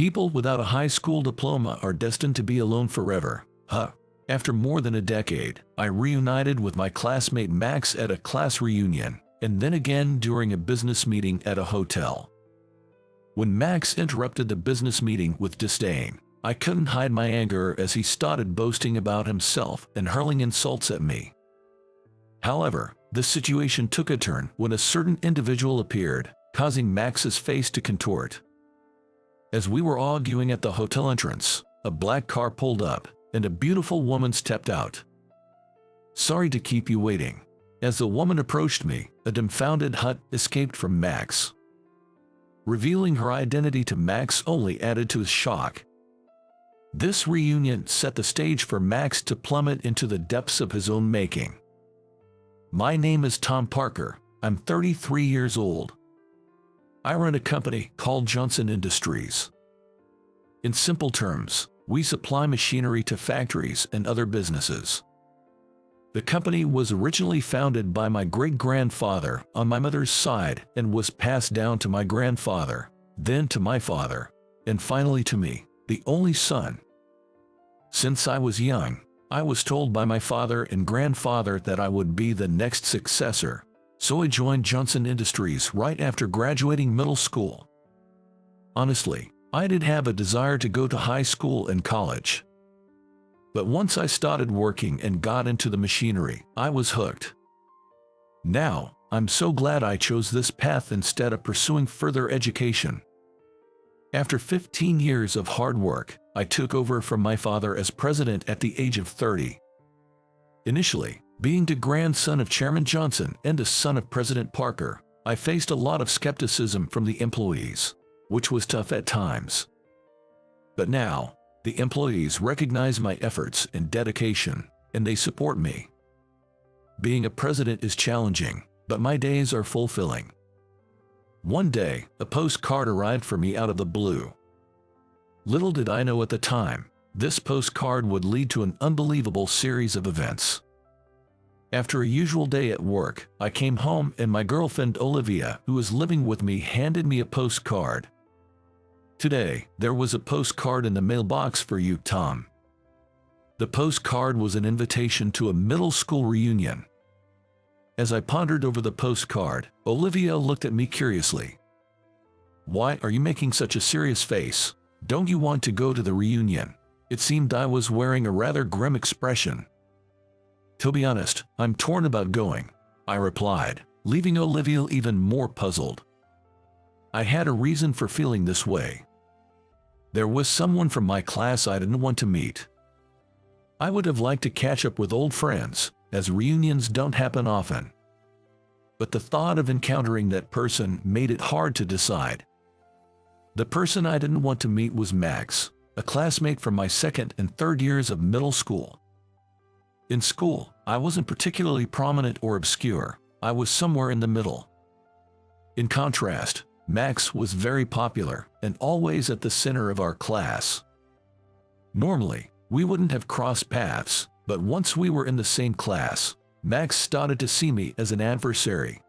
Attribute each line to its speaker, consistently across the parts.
Speaker 1: People without a high school diploma are destined to be alone forever. After more than a decade, I reunited with my classmate Max at a class reunion, and then again during a business meeting at a hotel. When Max interrupted the business meeting with disdain, I couldn't hide my anger as he started boasting about himself and hurling insults at me. However, the situation took a turn when a certain individual appeared, causing Max's face to contort. As we were arguing at the hotel entrance, a black car pulled up, and a beautiful woman stepped out. "Sorry to keep you waiting." As the woman approached me, a dumbfounded hut escaped from Max. Revealing her identity to Max only added to his shock. This reunion set the stage for Max to plummet into the depths of his own making. My name is Tom Parker. I'm 33 years old. I run a company called Johnson Industries. In simple terms, we supply machinery to factories and other businesses. The company was originally founded by my great-grandfather on my mother's side and was passed down to my grandfather, then to my father, and finally to me, the only son. Since I was young, I was told by my father and grandfather that I would be the next successor, so I joined Johnson Industries right after graduating middle school. Honestly, I did have a desire to go to high school and college. But once I started working and got into the machinery, I was hooked. Now, I'm so glad I chose this path instead of pursuing further education. After 15 years of hard work, I took over from my father as president at the age of 30. Initially, being the grandson of Chairman Johnson and the son of President Parker, I faced a lot of skepticism from the employees, which was tough at times. But now, the employees recognize my efforts and dedication, and they support me. Being a president is challenging, but my days are fulfilling. One day, a postcard arrived for me out of the blue. Little did I know at the time, this postcard would lead to an unbelievable series of events. After a usual day at work, I came home and my girlfriend Olivia, who was living with me, handed me a postcard. "Today, there was a postcard in the mailbox for you, Tom." The postcard was an invitation to a middle school reunion. As I pondered over the postcard, Olivia looked at me curiously. "Why are you making such a serious face? Don't you want to go to the reunion?" It seemed I was wearing a rather grim expression. "To be honest, I'm torn about going," I replied, leaving Olivia even more puzzled. I had a reason for feeling this way. There was someone from my class I didn't want to meet. I would have liked to catch up with old friends, as reunions don't happen often. But the thought of encountering that person made it hard to decide. The person I didn't want to meet was Max, a classmate from my second and third years of middle school. In school, I wasn't particularly prominent or obscure. I was somewhere in the middle. In contrast, Max was very popular and always at the center of our class. Normally, we wouldn't have crossed paths, but once we were in the same class, Max started to see me as an adversary.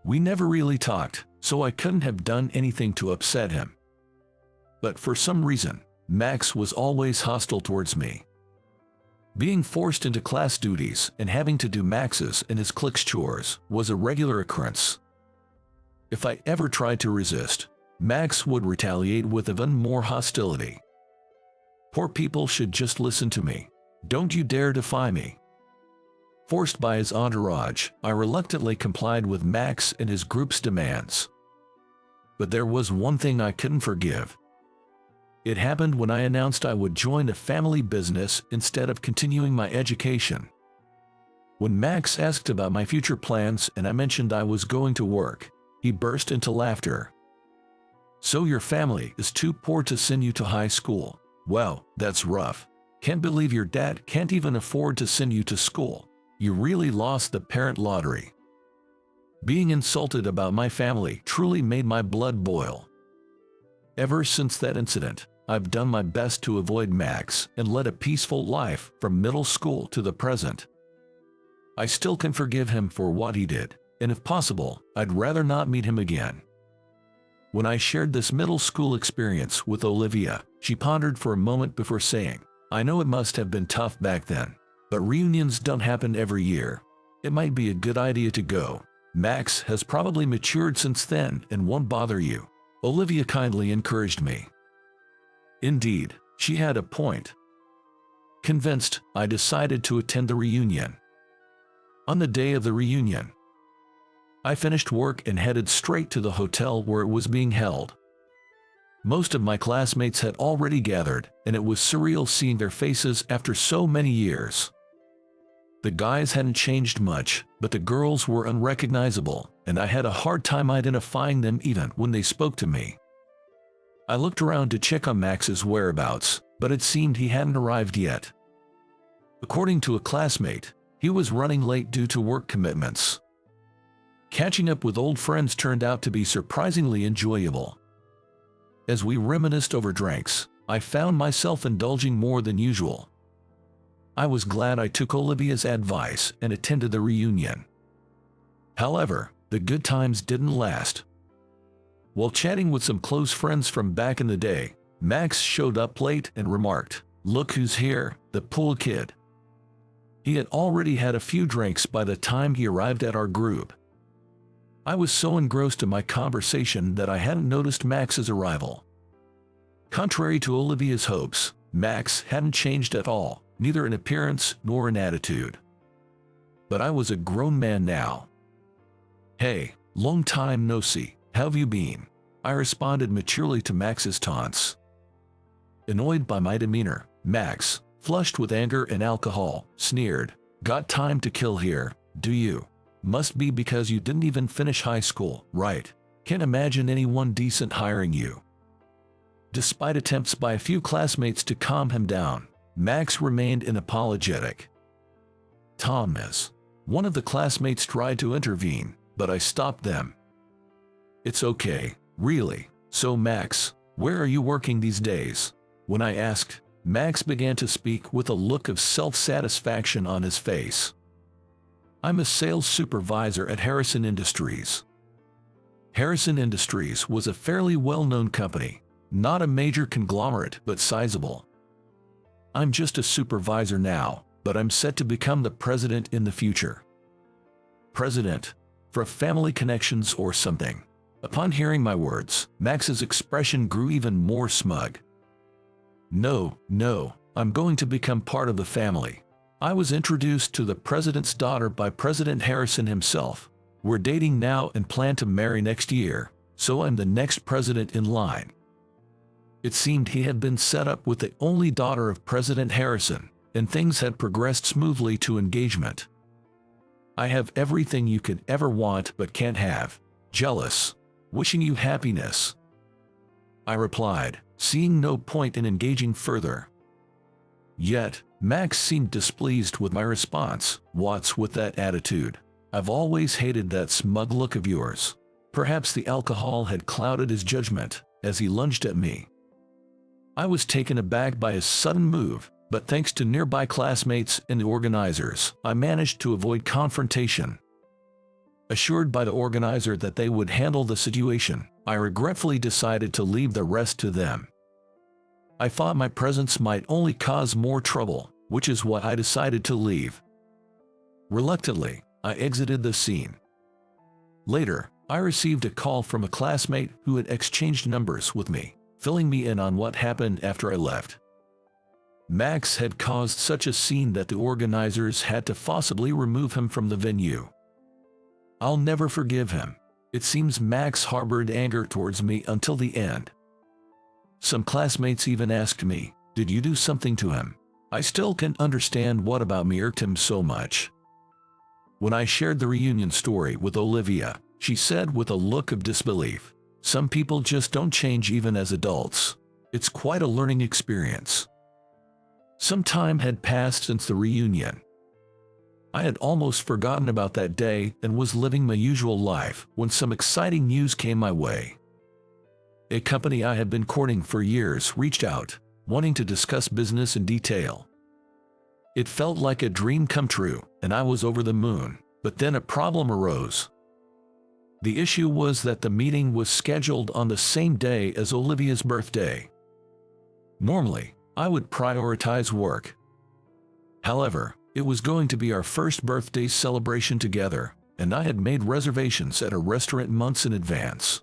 Speaker 1: We never really talked, so I couldn't have done anything to upset him. But for some reason, Max was always hostile towards me. Being forced into class duties and having to do Max's and his clique's chores was a regular occurrence. If I ever tried to resist, Max would retaliate with even more hostility. Poor people should just listen to me. Don't you dare defy me. Forced by his entourage, I reluctantly complied with Max and his group's demands. But there was one thing I couldn't forgive. It happened when I announced I would join a family business instead of continuing my education. When Max asked about my future plans and I mentioned I was going to work, he burst into laughter. "So your family is too poor to send you to high school? Well, that's rough. Can't believe your dad can't even afford to send you to school. You really lost the parent lottery." Being insulted about my family truly made my blood boil. Ever since that incident, I've done my best to avoid Max and led a peaceful life from middle school to the present. I still can forgive him for what he did, and if possible, I'd rather not meet him again. When I shared this middle school experience with Olivia, she pondered for a moment before saying, "I know it must have been tough back then, but reunions don't happen every year. It might be a good idea to go. Max has probably matured since then and won't bother you." Olivia kindly encouraged me. Indeed, she had a point. Convinced, I decided to attend the reunion. On the day of the reunion, I finished work and headed straight to the hotel where it was being held. Most of my classmates had already gathered, and it was surreal seeing their faces after so many years. The guys hadn't changed much, but the girls were unrecognizable, and I had a hard time identifying them even when they spoke to me. I looked around to check on Max's whereabouts, but it seemed he hadn't arrived yet. According to a classmate, he was running late due to work commitments. Catching up with old friends turned out to be surprisingly enjoyable. As we reminisced over drinks, I found myself indulging more than usual. I was glad I took Olivia's advice and attended the reunion. However, the good times didn't last. While chatting with some close friends from back in the day, Max showed up late and remarked, "Look who's here, the pool kid." He had already had a few drinks by the time he arrived at our group. I was so engrossed in my conversation that I hadn't noticed Max's arrival. Contrary to Olivia's hopes, Max hadn't changed at all, neither in appearance nor in attitude. But I was a grown man now. "Hey, long time no see, how've you been?" I responded maturely to Max's taunts. Annoyed by my demeanor, Max, flushed with anger and alcohol, sneered, "Got time to kill here, do you? Must be because you didn't even finish high school, right? Can't imagine anyone decent hiring you." Despite attempts by a few classmates to calm him down, Max remained unapologetic. "Thomas." One of the classmates tried to intervene, but I stopped them. "It's okay, really. So Max, where are you working these days?" When I asked, Max began to speak with a look of self-satisfaction on his face. "I'm a sales supervisor at Harrison Industries." Harrison Industries was a fairly well-known company, not a major conglomerate but sizable. "I'm just a supervisor now, but I'm set to become the president in the future." President? For family connections or something? Upon hearing my words, Max's expression grew even more smug. No, I'm going to become part of the family. I was introduced to the president's daughter by President Harrison himself. We're dating now and plan to marry next year, so I'm the next president in line. It seemed he had been set up with the only daughter of President Harrison, and things had progressed smoothly to engagement. "I have everything you could ever want but can't have. Jealous. Wishing you happiness," I replied, seeing no point in engaging further. Yet, Max seemed displeased with my response. "What's with that attitude? I've always hated that smug look of yours." Perhaps the alcohol had clouded his judgment as he lunged at me. I was taken aback by his sudden move, but thanks to nearby classmates and the organizers, I managed to avoid confrontation. Assured by the organizer that they would handle the situation, I regretfully decided to leave the rest to them. I thought my presence might only cause more trouble, which is why I decided to leave. Reluctantly, I exited the scene. Later, I received a call from a classmate who had exchanged numbers with me, filling me in on what happened after I left. Max had caused such a scene that the organizers had to forcibly remove him from the venue. I'll never forgive him. It seems Max harbored anger towards me until the end. Some classmates even asked me, "Did you do something to him?" I still can't understand what about me irked him so much. When I shared the reunion story with Olivia, she said with a look of disbelief, "Some people just don't change even as adults. It's quite a learning experience." Some time had passed since the reunion. I had almost forgotten about that day and was living my usual life when some exciting news came my way. A company I had been courting for years reached out, wanting to discuss business in detail. It felt like a dream come true, and I was over the moon, but then a problem arose. The issue was that the meeting was scheduled on the same day as Olivia's birthday. Normally, I would prioritize work. However, it was going to be our first birthday celebration together, and I had made reservations at a restaurant months in advance.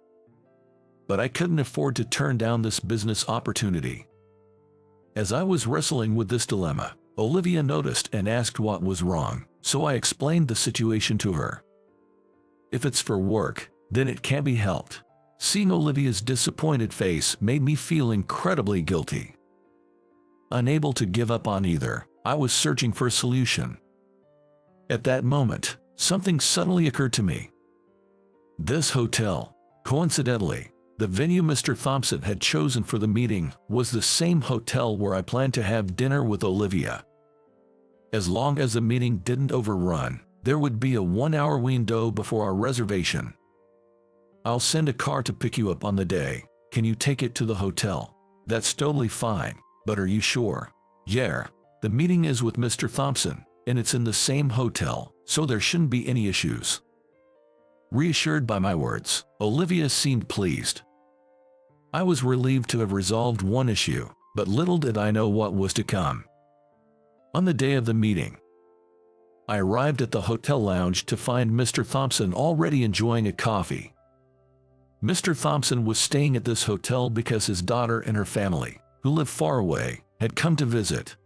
Speaker 1: But I couldn't afford to turn down this business opportunity. As I was wrestling with this dilemma, Olivia noticed and asked what was wrong, so I explained the situation to her. If it's for work, then it can't be helped. Seeing Olivia's disappointed face made me feel incredibly guilty. Unable to give up on either, I was searching for a solution. At that moment, something suddenly occurred to me. This hotel, coincidentally, the venue Mr. Thompson had chosen for the meeting was the same hotel where I planned to have dinner with Olivia. As long as the meeting didn't overrun, there would be a 1-hour window before our reservation. I'll send a car to pick you up on the day. Can you take it to the hotel? That's totally fine, but are you sure? Yeah, the meeting is with Mr. Thompson, and it's in the same hotel, so there shouldn't be any issues. Reassured by my words, Olivia seemed pleased. I was relieved to have resolved one issue, but little did I know what was to come. On the day of the meeting, I arrived at the hotel lounge to find Mr. Thompson already enjoying a coffee. Mr. Thompson was staying at this hotel because his daughter and her family, who live far away, had come to visit.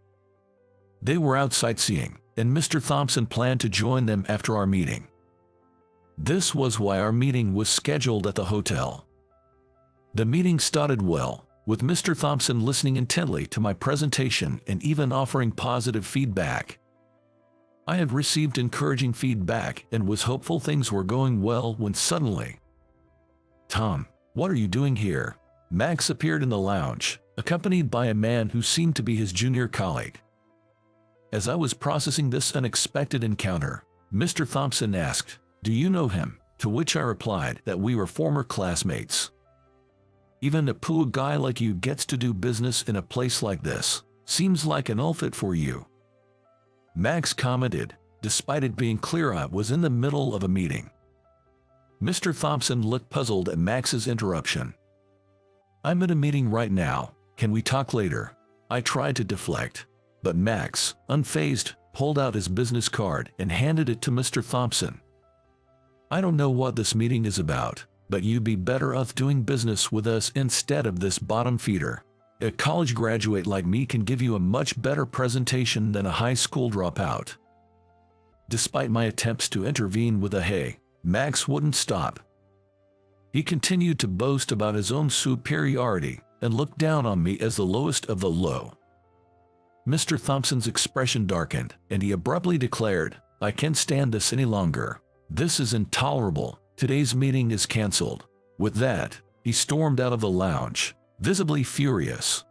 Speaker 1: They were out sightseeing, and Mr. Thompson planned to join them after our meeting. This was why our meeting was scheduled at the hotel. The meeting started well, with Mr. Thompson listening intently to my presentation and even offering positive feedback. I had received encouraging feedback and was hopeful things were going well when suddenly, "Tom, what are you doing here?" Max appeared in the lounge, accompanied by a man who seemed to be his junior colleague. As I was processing this unexpected encounter, Mr. Thompson asked, "Do you know him?" To which I replied that we were former classmates. "Even a poor guy like you gets to do business in a place like this. Seems like an outfit for you," Max commented, despite it being clear I was in the middle of a meeting. Mr. Thompson looked puzzled at Max's interruption. "I'm in a meeting right now. Can we talk later?" I tried to deflect, but Max, unfazed, pulled out his business card and handed it to Mr. Thompson. "I don't know what this meeting is about, but you'd be better off doing business with us instead of this bottom feeder. A college graduate like me can give you a much better presentation than a high school dropout." Despite my attempts to intervene with a "hey," Max wouldn't stop. He continued to boast about his own superiority and looked down on me as the lowest of the low. Mr. Thompson's expression darkened, and he abruptly declared, "I can't stand this any longer. This is intolerable. Today's meeting is cancelled." With that, he stormed out of the lounge, visibly furious.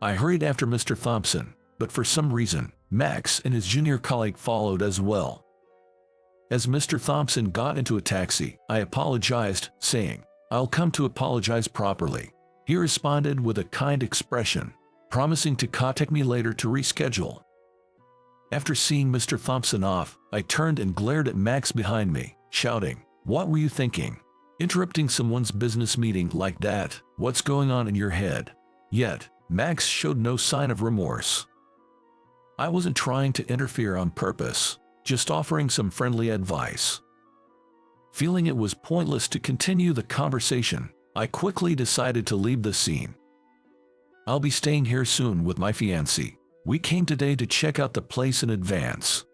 Speaker 1: I hurried after Mr. Thompson, but for some reason, Max and his junior colleague followed as well. As Mr. Thompson got into a taxi, I apologized, saying, "I'll come to apologize properly." He responded with a kind expression, promising to contact me later to reschedule. After seeing Mr. Thompson off, I turned and glared at Max behind me, shouting, "What were you thinking? Interrupting someone's business meeting like that? What's going on in your head?" Yet, Max showed no sign of remorse. I wasn't trying to interfere on purpose, just offering some friendly advice. Feeling it was pointless to continue the conversation, I quickly decided to leave the scene. "I'll be staying here soon with my fiancée. We came today to check out the place in advance."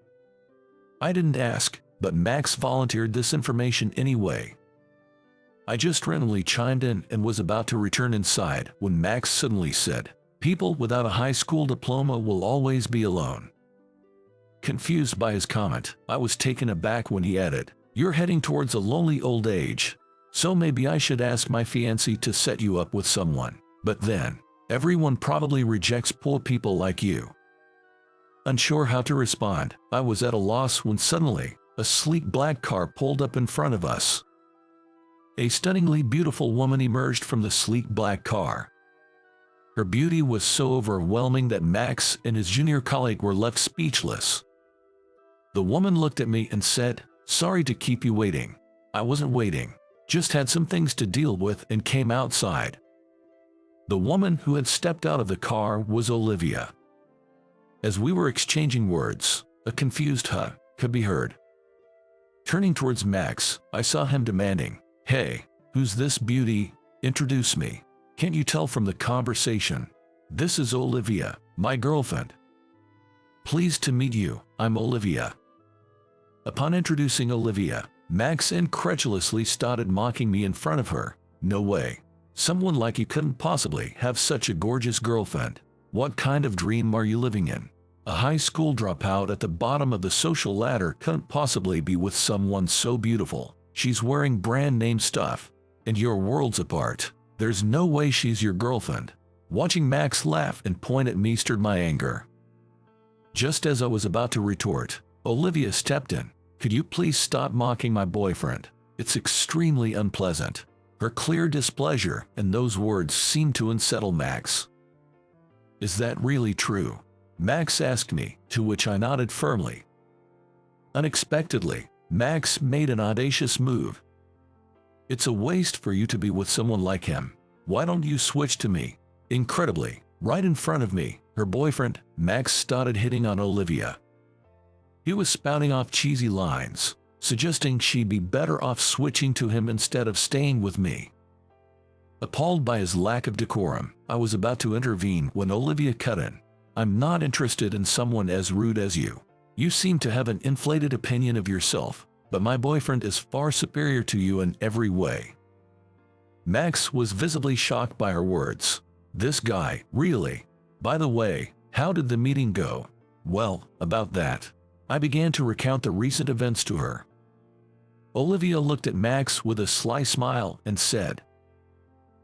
Speaker 1: I didn't ask, but Max volunteered this information anyway. I just randomly chimed in and was about to return inside when Max suddenly said, "People without a high school diploma will always be alone." Confused by his comment, I was taken aback when he added, "You're heading towards a lonely old age, so maybe I should ask my fiancée to set you up with someone. But then, everyone probably rejects poor people like you." Unsure how to respond, I was at a loss when suddenly, a sleek black car pulled up in front of us. A stunningly beautiful woman emerged from the sleek black car. Her beauty was so overwhelming that Max and his junior colleague were left speechless. The woman looked at me and said, "Sorry to keep you waiting. I wasn't waiting, just had some things to deal with and came outside. The woman who had stepped out of the car was Olivia. As we were exchanging words, a confused "huh" could be heard. Turning towards Max, I saw him demanding, "Hey, who's this beauty? Introduce me. Can't you tell from the conversation? This is Olivia, my girlfriend. Pleased to meet you, I'm Olivia." Upon introducing Olivia, Max incredulously started mocking me in front of her. "No way. Someone like you couldn't possibly have such a gorgeous girlfriend. What kind of dream are you living in? A high school dropout at the bottom of the social ladder couldn't possibly be with someone so beautiful. She's wearing brand name stuff, and you're worlds apart. There's no way she's your girlfriend." Watching Max laugh and point at me stirred my anger. Just as I was about to retort, Olivia stepped in. "Could you please stop mocking my boyfriend? It's extremely unpleasant." Her clear displeasure and those words seemed to unsettle Max. "Is that really true?" Max asked me, to which I nodded firmly. Unexpectedly, Max made an audacious move. "It's a waste for you to be with someone like him. Why don't you switch to me?" Incredibly, right in front of me, her boyfriend, Max started hitting on Olivia. He was spouting off cheesy lines, suggesting she'd be better off switching to him instead of staying with me. Appalled by his lack of decorum, I was about to intervene when Olivia cut in. "I'm not interested in someone as rude as you. You seem to have an inflated opinion of yourself, but my boyfriend is far superior to you in every way." Max was visibly shocked by her words. This guy, really? By the way, how did the meeting go? Well, about that. I began to recount the recent events to her. Olivia looked at Max with a sly smile and said,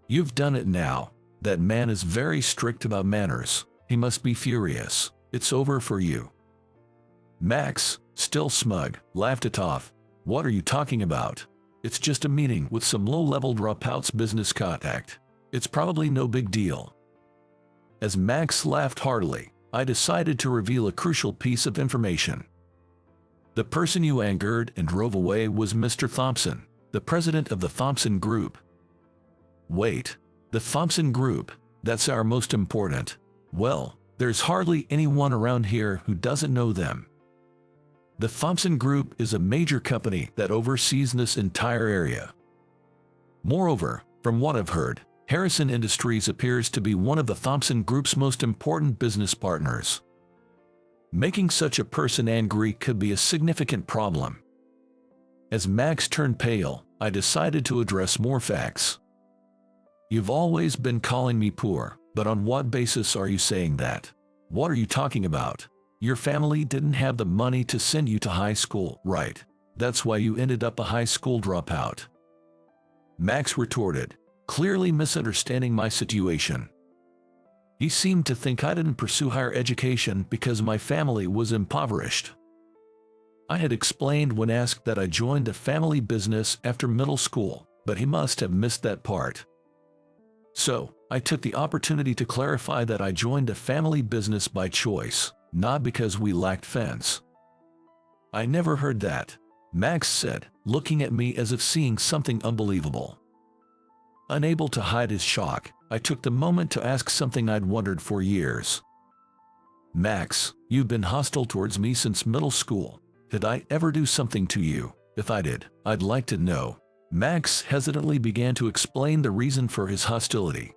Speaker 1: "You've done it now. That man is very strict about manners. He must be furious. It's over for you." Max, still smug, laughed it off. "What are you talking about? It's just a meeting with some low-level dropouts business contact. It's probably no big deal." As Max laughed heartily, I decided to reveal a crucial piece of information. The person you angered and drove away was Mr. Thompson, the president of the Thompson Group. Wait, the Thompson Group, that's our most important. Well, there's hardly anyone around here who doesn't know them. The Thompson Group is a major company that oversees this entire area. Moreover, from what I've heard, Harrison Industries appears to be one of the Thompson Group's most important business partners. Making such a person angry could be a significant problem. As Max turned pale, I decided to address more facts. "You've always been calling me poor, but on what basis are you saying that? What are you talking about? Your family didn't have the money to send you to high school, right? That's why you ended up a high school dropout." Max retorted, clearly misunderstanding my situation. He seemed to think I didn't pursue higher education because my family was impoverished. I had explained when asked that I joined a family business after middle school, but he must have missed that part. So, I took the opportunity to clarify that I joined a family business by choice, not because we lacked funds. "I never heard that," Max said, looking at me as if seeing something unbelievable. Unable to hide his shock, I took the moment to ask something I'd wondered for years. "Max, you've been hostile towards me since middle school. Did I ever do something to you? If I did, I'd like to know." Max hesitantly began to explain the reason for his hostility.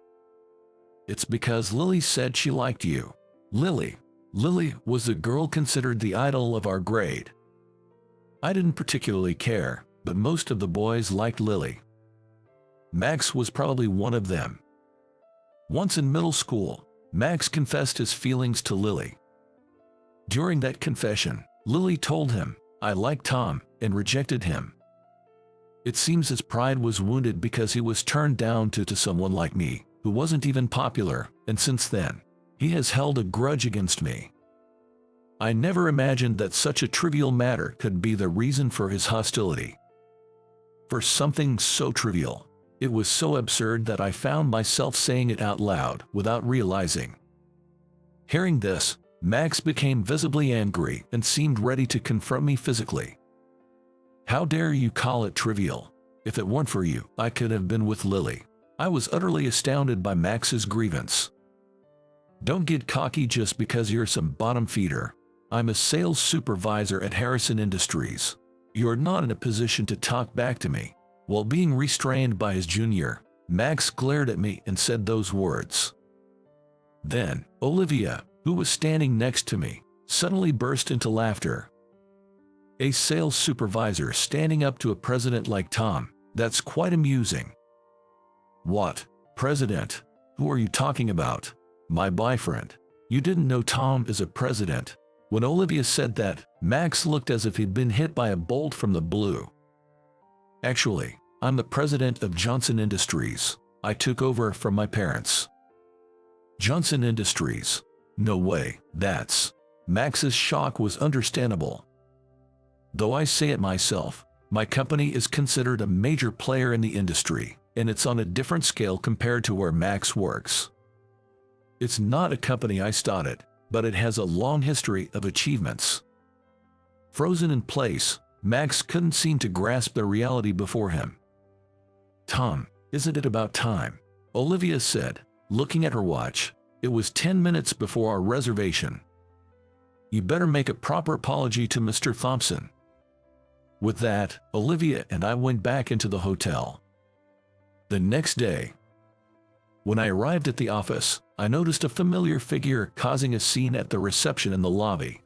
Speaker 1: "It's because Lily said she liked you." Lily was the girl considered the idol of our grade. I didn't particularly care, but most of the boys liked Lily. Max was probably one of them. Once in middle school, Max confessed his feelings to Lily. During that confession, Lily told him, "I like Tom," and rejected him. It seems his pride was wounded because he was turned down to someone like me, who wasn't even popular, and since then, he has held a grudge against me. I never imagined that such a trivial matter could be the reason for his hostility. For something so trivial, it was so absurd that I found myself saying it out loud without realizing. Hearing this, Max became visibly angry and seemed ready to confront me physically. How dare you call it trivial? If it weren't for you, I could have been with Lily. I was utterly astounded by Max's grievance. Don't get cocky just because you're some bottom feeder. I'm a sales supervisor at Harrison Industries. You're not in a position to talk back to me. While being restrained by his junior, Max glared at me and said those words. Then, Olivia, who was standing next to me, suddenly burst into laughter. A sales supervisor standing up to a president like Tom, that's quite amusing. What? President? Who are you talking about? My boyfriend. You didn't know Tom is a president. When Olivia said that, Max looked as if he'd been hit by a bolt from the blue. Actually, I'm the president of Johnson Industries. I took over from my parents. Johnson Industries? No way, that's... Max's shock was understandable. Though I say it myself, my company is considered a major player in the industry, and it's on a different scale compared to where Max works. It's not a company I started, but it has a long history of achievements. Frozen in place, Max couldn't seem to grasp the reality before him. Tom, isn't it about time? Olivia said, looking at her watch. It was 10 minutes before our reservation. You better make a proper apology to Mr. Thompson. With that, Olivia and I went back into the hotel. The next day, when I arrived at the office, I noticed a familiar figure causing a scene at the reception in the lobby.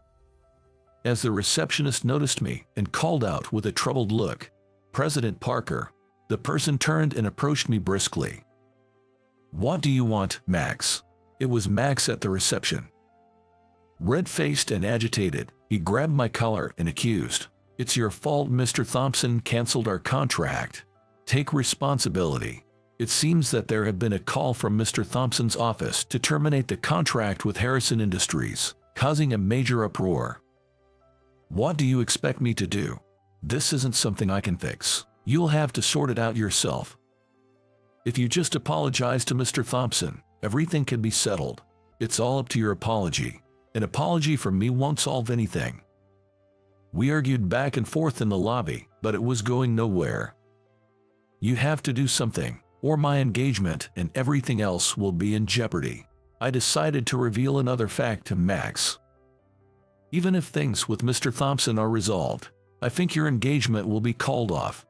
Speaker 1: As the receptionist noticed me and called out with a troubled look, "President Parker," the person turned and approached me briskly. "What do you want, Max?" It was Max at the reception. Red-faced and agitated, he grabbed my collar and accused, "It's your fault Mr. Thompson canceled our contract. Take responsibility. It seems that there had been a call from Mr. Thompson's office to terminate the contract with Harrison Industries, causing a major uproar. What do you expect me to do? This isn't something I can fix. You'll have to sort it out yourself. If you just apologize to Mr. Thompson, everything can be settled. It's all up to your apology. An apology from me won't solve anything." We argued back and forth in the lobby, but it was going nowhere. "You have to do something, or my engagement and everything else will be in jeopardy." I decided to reveal another fact to Max. "Even if things with Mr. Thompson are resolved, I think your engagement will be called off."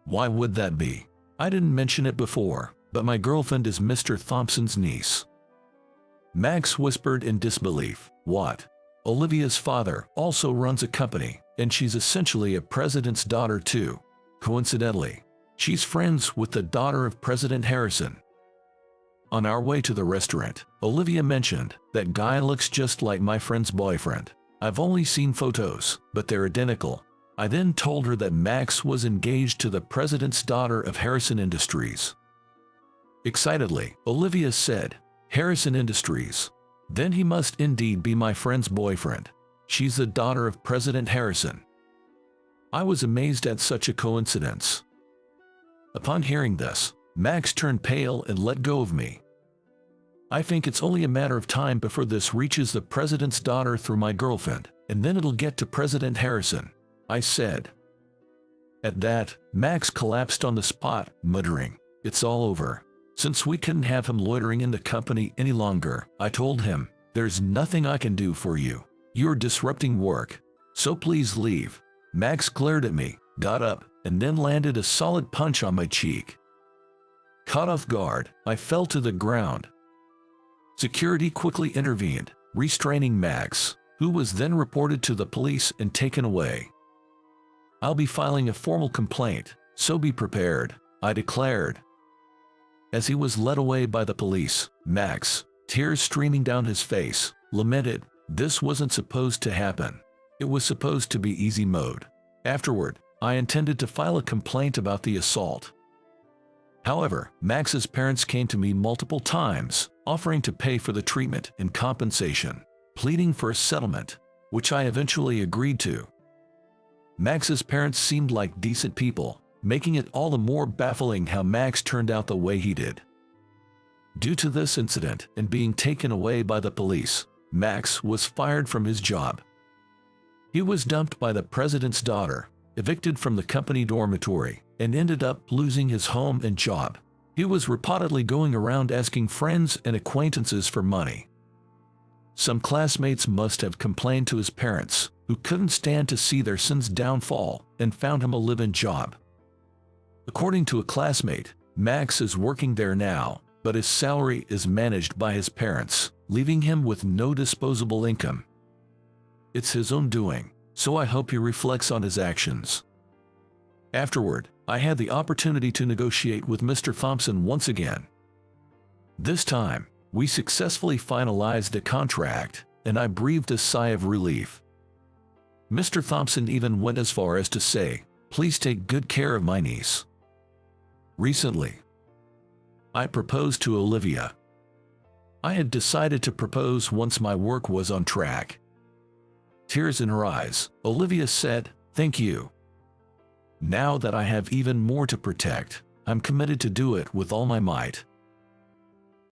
Speaker 1: "Why would that be? I didn't mention it before, but my girlfriend is Mr. Thompson's niece." Max whispered in disbelief. "What? Olivia's father also runs a company, and she's essentially a president's daughter too. Coincidentally, she's friends with the daughter of President Harrison." On our way to the restaurant, Olivia mentioned, "That guy looks just like my friend's boyfriend. I've only seen photos, but they're identical." I then told her that Max was engaged to the president's daughter of Harrison Industries. Excitedly, Olivia said, "Harrison Industries? Then he must indeed be my friend's boyfriend. She's the daughter of President Harrison." I was amazed at such a coincidence. Upon hearing this, Max turned pale and let go of me. "I think it's only a matter of time before this reaches the president's daughter through my girlfriend, and then it'll get to President Harrison," I said. At that, Max collapsed on the spot, muttering, "It's all over." Since we couldn't have him loitering in the company any longer, I told him, "There's nothing I can do for you. You're disrupting work, so please leave." Max glared at me, got up, and then landed a solid punch on my cheek. Caught off guard, I fell to the ground. Security quickly intervened, restraining Max, who was then reported to the police and taken away. "I'll be filing a formal complaint, so be prepared," I declared. As he was led away by the police, Max, tears streaming down his face, lamented, "This wasn't supposed to happen. It was supposed to be easy mode." Afterward, I intended to file a complaint about the assault. However, Max's parents came to me multiple times, offering to pay for the treatment and compensation, pleading for a settlement, which I eventually agreed to. Max's parents seemed like decent people, making it all the more baffling how Max turned out the way he did. Due to this incident and being taken away by the police, Max was fired from his job. He was dumped by the president's daughter, evicted from the company dormitory, and ended up losing his home and job. He was reportedly going around asking friends and acquaintances for money. Some classmates must have complained to his parents, who couldn't stand to see their son's downfall, and found him a live-in job. According to a classmate, Max is working there now, but his salary is managed by his parents, leaving him with no disposable income. It's his own doing, so I hope he reflects on his actions. Afterward, I had the opportunity to negotiate with Mr. Thompson once again. This time, we successfully finalized a contract, and I breathed a sigh of relief. Mr. Thompson even went as far as to say, "Please take good care of my niece." Recently, I proposed to Olivia. I had decided to propose once my work was on track. Tears in her eyes, Olivia said, "Thank you. Now that I have even more to protect, I'm committed to do it with all my might."